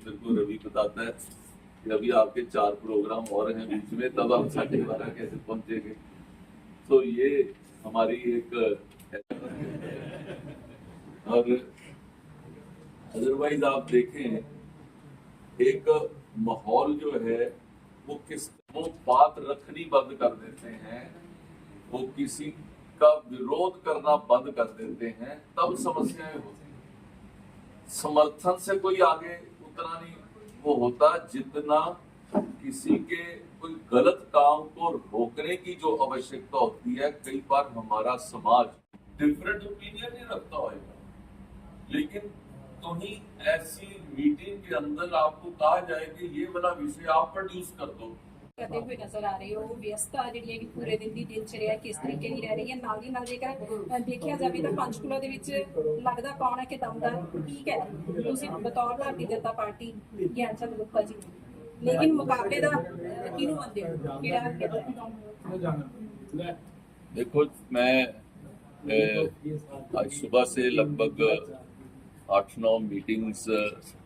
मेरे को रवि बताता है कि अभी आपके 4 प्रोग्राम और हैं बीच में, तब हम 12:30 कैसे पहुंचेंगे। तो ये हमारी एक और अदरवाइज आप देखें एक माहौल जो है वो बात रखनी बंद कर देते हैं, वो किसी का विरोध करना बंद कर देते हैं, तब समस्याएं होती हैं। समर्थन से कोई आगे उतना नहीं वो होता जितना किसी के कोई गलत काम को रोकने की जो आवश्यकता होती है। कई बार हमारा समाज डिफरेंट ओपिनियन नहीं रखता होगा, लेकिन कहीं ऐसी मीटिंग के अंदर आपको कहा जाए कि ये वाला विषय आप प्रोड्यूस कर दो। ਕਰਦੇ ਹੋਏ ਨਜ਼ਰ ਆ ਰਹੇ ਹੋ ਵਿਅਸਤਾ ਜਿਹੜੀ ਹੈ ਕਿ ਪੂਰੇ ਦਿਨ ਦੀ ਦਿਨਚਰਿਆ ਕਿਸ ਤਰੀਕੇ ਦੀ ਰਹਿ ਰਹੀ ਹੈ। ਨਾਲ ਦੀ ਨਾਲ ਜੇਕਰ ਦੇਖਿਆ ਜਾਵੇ ਤਾਂ ਪੰਚਕੂਲਾ ਦੇ ਵਿੱਚ ਲੱਗਦਾ ਕੌਣ ਹੈ ਕਿ ਦਮਦਾਰ ਠੀਕ ਹੈ ਤੁਸੀਂ ਬਤੌਰ ਭਾਰਤੀ ਜਨਤਾ ਪਾਰਟੀ ਗਿਆਨ ਚੰਦ ਗੁਪਤਾ ਜੀ, लेकिन मुकाबले का किनू बनते हो किहड़ा देखो मैं आज सुबह से लगभग 8-9 मीटिंग्स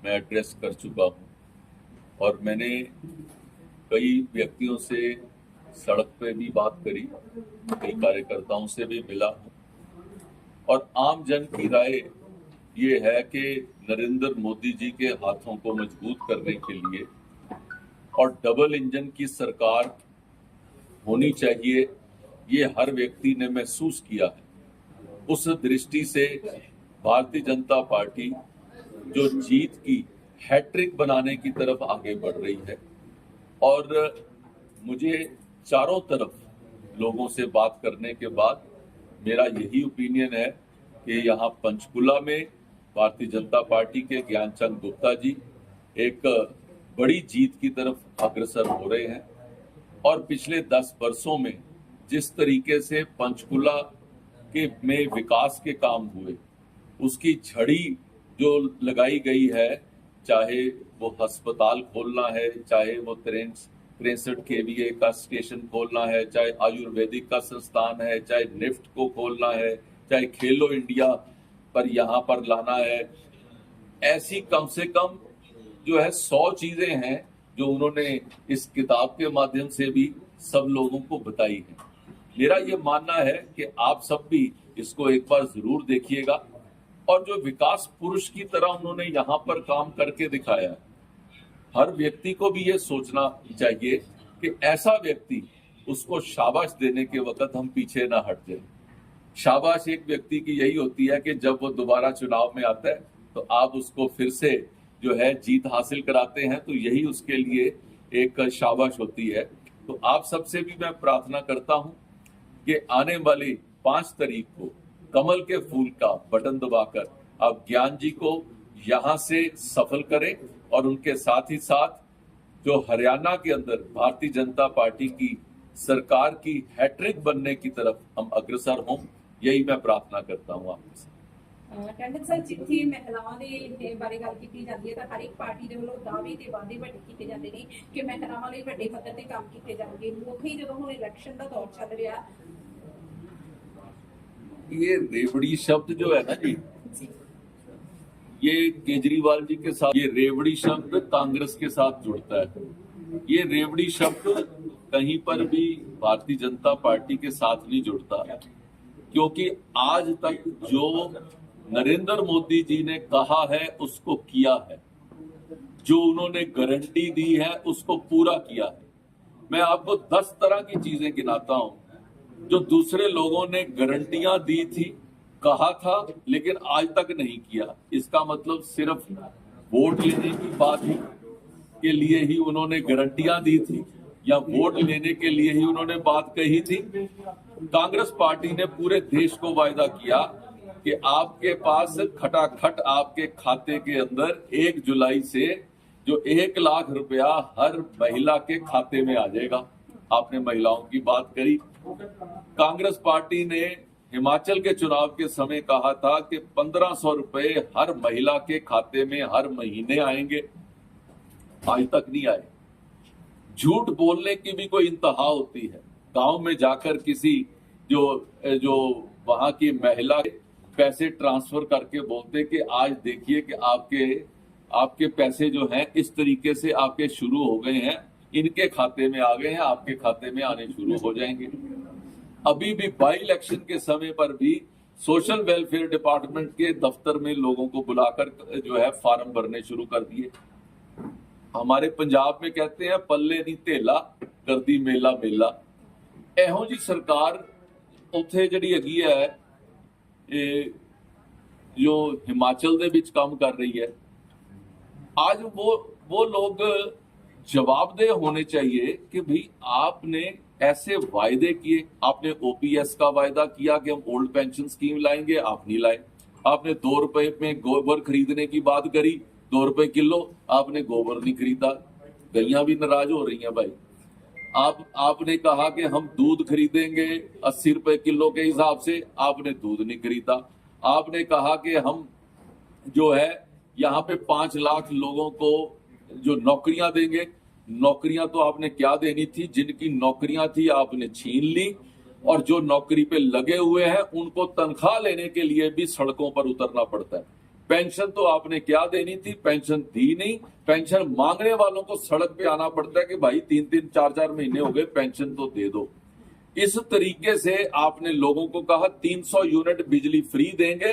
मैं एड्रेस कर चुका हूँ और मैंने कई व्यक्तियों से सड़क पे भी बात करी, कई कार्यकर्ताओं से भी मिला हूँ और आम जन की राय ये है कि नरेंद्र मोदी जी के हाथों को मजबूत करने के लिए और डबल इंजन की सरकार होनी चाहिए, ये हर व्यक्ति ने महसूस किया है। उस दृष्टि से भारतीय जनता पार्टी जो जीत की हैट्रिक बनाने की तरफ आगे बढ़ रही है और मुझे चारों तरफ लोगों से बात करने के बाद मेरा यही ओपिनियन है कि यहाँ पंचकुला में भारतीय जनता पार्टी के ज्ञानचंद गुप्ता जी एक बड़ी जीत की तरफ अग्रसर हो रहे हैं और पिछले 10 वर्षों में जिस तरीके से पंचकुला के में विकास के काम हुए उसकी झड़ी जो लगाई गई है, चाहे वो अस्पताल खोलना है, चाहे वो 63 KVA का स्टेशन खोलना है, चाहे आयुर्वेदिक का संस्थान है, चाहे निफ्ट को खोलना है, चाहे खेलो इंडिया पर यहाँ पर लाना है, ऐसी कम से कम जो है 100 चीजें हैं जो उन्होंने इस किताब के माध्यम से भी सब लोगों को बताई है। मेरा ये मानना है कि आप सब भी इसको एक बार जरूर देखिएगा और जो विकास पुरुष की तरह उन्होंने यहाँ पर काम करके दिखाया है, हर व्यक्ति को भी ये सोचना चाहिए कि ऐसा व्यक्ति उसको शाबाश देने के वक्त हम पीछे ना हट जाए। शाबाश एक व्यक्ति की यही होती है कि जब वो दोबारा चुनाव में आता है तो आप उसको फिर से जो है जीत हासिल कराते हैं, तो यही उसके लिए एक शाबाश होती है। तो आप सबसे भी मैं प्रार्थना करता हूं कि आने वाली 5 तारीख को कमल के फूल का बटन दबाकर आप ज्ञान जी को यहां से सफल करें और उनके साथ ही साथ जो हरियाणा के अंदर भारतीय जनता पार्टी की सरकार की हैट्रिक बनने की तरफ हम अग्रसर हों, यही मैं प्रार्थना करता हूं आपसे। ਟੰਡਨ ਸਰ ਜਿੱਥੇ ਮਹਿਲਾਵਾਂ ਦੇ ਬਾਰੇ ਗੱਲ ਕੀਤੀ ਜਾਂਦੀ ਹੈ ਤਾਂ ਹਰ ਇੱਕ ਪਾਰਟੀ ਦੇ ਵੱਲੋਂ ਦਾਅਵੇ ਤੇ ਵਾਅਦੇ ਵੱਡੇ ਕੀਤੇ ਜਾਂਦੇ ਨੇ ਕਿ ਮਹਿਲਾਵਾਂ ਲਈ ਵੱਡੇ ਪੱਧਰ ਤੇ ਕੰਮ ਕੀਤੇ ਜਾਣਗੇ। ਉੱਥੇ ਹੀ ਜਦੋਂ ਹੁਣ ਇਲੈਕਸ਼ਨ ਦਾ ਦੌਰ ਚੱਲ ਰਿਹਾ, ये रेवड़ी शब्द जो है ना जी, ये केजरीवाल जी के साथ, ये रेवड़ी शब्द कांग्रेस के साथ जुड़ता है। ये रेवड़ी शब्द कहीं पर भी भारतीय जनता पार्टी के साथ नहीं जुड़ता, क्योंकि आज तक जो नरेंद्र मोदी जी ने कहा है उसको किया है, जो उन्होंने गारंटी दी है उसको पूरा किया है। मैं आपको 10 तरह की चीजें गिनाता हूं जो दूसरे लोगों ने गारंटियां दी थी, कहा था, लेकिन आज तक नहीं किया। इसका मतलब सिर्फ वोट लेने की बात के लिए ही उन्होंने गारंटियां दी थी या वोट लेने के लिए ही उन्होंने बात कही थी? कांग्रेस पार्टी ने पूरे देश को वायदा किया कि आपके पास खटाखट आपके खाते के अंदर 1 जुलाई से जो 1 लाख रुपया हर महिला के खाते में आ जाएगा। आपने महिलाओं की बात करी। कांग्रेस पार्टी ने हिमाचल के चुनाव के समय कहा था कि 1500 रुपए हर महिला के खाते में हर महीने आएंगे, आज तक नहीं आए। झूठ बोलने की भी कोई इंतहा होती है। गांव में जाकर किसी जो वहां की महिला पैसे ट्रांसफर करके बोलते कि आज देखिए कि आपके पैसे जो हैं इस तरीके से आपके शुरू हो गए हैं, इनके खाते में आ गए हैं, आपके खाते में आने शुरू हो जाएंगे। अभी भी बाई इलेक्शन के समय पर भी सोशल वेलफेयर डिपार्टमेंट के दफ्तर में लोगों को बुलाकर जो है फॉर्म भरने शुरू कर दिए। हमारे पंजाब में कहते हैं पल्ले नहीं धेला कर दी मेला मेला। ਇਹੋ जी सरकार ਉੱਥੇ ਜਿਹੜੀ ਹੈਗੀ ਹੈ ਇਹ जो हिमाचल ਦੇ ਵਿੱਚ काम कर रही है, आज वो लोग जवाबदेह होने चाहिए कि भाई आपने ऐसे वायदे किए, आपने ओपीएस का वायदा किया कि हम ओल्ड पेंशन स्कीम लाएंगे, आप नहीं लाए। आपने 2 रुपए में गोबर खरीदने की बात करी, 2 रुपए किलो, आपने गोबर नहीं खरीदा। गैया भी नाराज हो रही हैं भाई। आपने कहा कि हम दूध खरीदेंगे 80 रुपए किलो के हिसाब से, आपने दूध नहीं खरीदा। आपने कहा कि हम जो है यहाँ पे 5 लाख लोगों को जो नौकरियां देंगे, नौकरियां तो आपने क्या देनी थी, जिनकी नौकरियां थी आपने छीन ली, और जो नौकरी पे लगे हुए हैं उनको तनख्वाह लेने के लिए भी सड़कों पर उतरना पड़ता है। पेंशन तो आपने क्या देनी थी, पेंशन दी नहीं। पेंशन मांगने वालों को सड़क पे आना पड़ता है कि भाई 3-3 4-4 महीने हो गए, पेंशन तो दे दो। इस तरीके से आपने लोगों को कहा 300 यूनिट बिजली फ्री देंगे।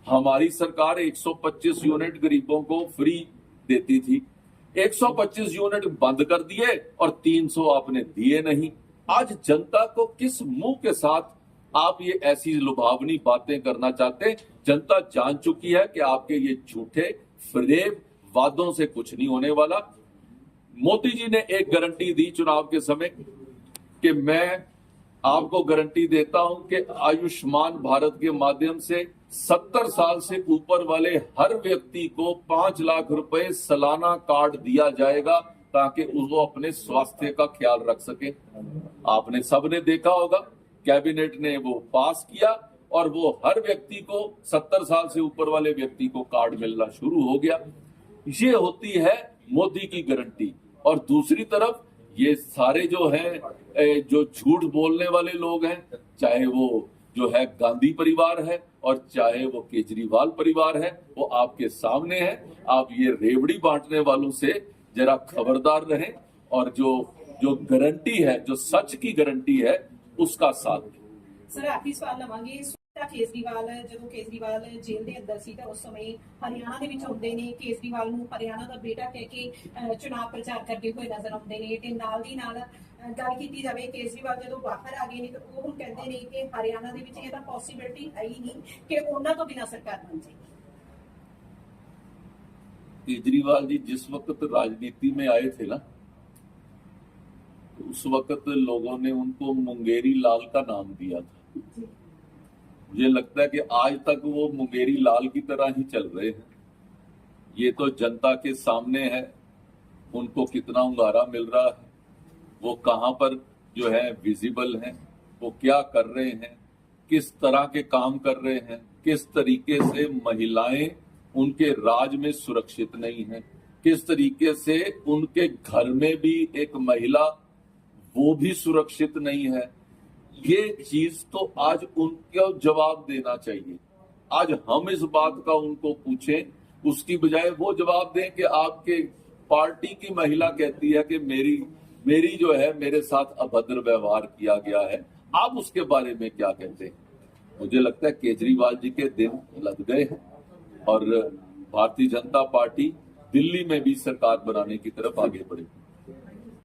हमारी सरकार 125 यूनिट गरीबों को फ्री देती थी, 125 यूनिट बंद कर दिए और 300 आपने दिए नहीं। आज जनता को किस मुंह के साथ आप ये ऐसी लुभावनी बातें करना चाहते हैं? जनता जान चुकी है कि आपके ये झूठे फरेब वादों से कुछ नहीं होने वाला। मोदी जी ने एक गारंटी दी चुनाव के समय कि मैं आपको गारंटी देता हूं कि आयुष्मान भारत के माध्यम से 70 साल से ऊपर वाले हर व्यक्ति को 5 लाख रुपए सालाना कार्ड दिया जाएगा ताकि वो अपने स्वास्थ्य का ख्याल रख सके। आपने सबने देखा होगा, कैबिनेट ने वो पास किया और वो हर व्यक्ति को 70 साल से ऊपर वाले व्यक्ति को कार्ड मिलना शुरू हो गया। ये होती है मोदी की गारंटी। और दूसरी तरफ ये सारे जो हैं जो झूठ बोलने वाले लोग हैं, चाहे वो जो है गांधी परिवार है और चाहे वो केजरीवाल परिवार है, वो आपके सामने है। आप ये रेवड़ी बांटने वालों से जरा खबरदार रहें और जो गारंटी है, जो सच की गारंटी है, उसका साथ दें। सर आखिरी सवाल लवांगे। केजरीवाल ਜਦੋਂ ਕੇਜਰੀਵਾਲ ਜੇਲ੍ਹ ਦੇ ਅੰਦਰ ਸੀ ਤਾਂ ਉਸ ਸਮੇਂ ਹਰਿਆਣਾ ਦੇ ਵਿੱਚ ਹੁੰਦੇ ਨੇ, ਕੇਜਰੀਵਾਲ ਨੂੰ ਹਰਿਆਣਾ ਦਾ ਬੇਟਾ ਕਹਿ ਕੇ ਚੁਣਾਵ ਪ੍ਰਚਾਰ ਕਰਦੇ ਹੋਏ ਨਜ਼ਰ ਆਉਂਦੇ ਨੇ। ਤੇ ਨਾਲ ਦੀ ਨਾਲ ਗੱਲ ਕੀਤੀ ਜਾਵੇ, ਕੇਜਰੀਵਾਲ ਜਦੋਂ ਬਾਹਰ ਆ ਗਏ ਨੇ ਤਾਂ ਉਹ ਹੁਣ ਕਹਿੰਦੇ ਨੇ ਕਿ ਹਰਿਆਣਾ ਦੇ ਵਿੱਚ ਇਹ ਤਾਂ ਪੋਸੀਬਿਲਿਟੀ ਹੈ ਹੀ ਨਹੀਂ ਕਿ ਉਹਨਾਂ ਤੋਂ ਬਿਨਾਂ ਸਰਕਾਰ ਬਣ ਜਾਏਗੀ। केजरीवाल जी जिस वक्त राजनीति में आए थे ना, तो उस वक्त लोगों ने उनको मुंगेरी लाल का नाम दिया था। मुझे लगता है कि आज तक वो मुंगेरी लाल की तरह ही चल रहे हैं। ये तो जनता के सामने है, उनको कितना उंगारा मिल रहा है, वो कहाँ पर जो है विजिबल हैं, वो क्या कर रहे हैं, किस तरह के काम कर रहे हैं, किस तरीके से महिलाएं उनके राज में सुरक्षित नहीं है, किस तरीके से उनके घर में भी एक महिला वो भी सुरक्षित नहीं है। ये चीज तो आज उनको जवाब देना चाहिए। आज हम इस बात का उनको पूछें, उसकी बजाय वो जवाब दें कि आपके पार्टी की महिला कहती है कि मेरी जो है मेरे साथ अभद्र व्यवहार किया गया है, आप उसके बारे में क्या कहते हैं? मुझे लगता है केजरीवाल जी के दिन लग गए हैं और भारतीय जनता पार्टी दिल्ली में भी सरकार बनाने की तरफ आगे बढ़ेगी।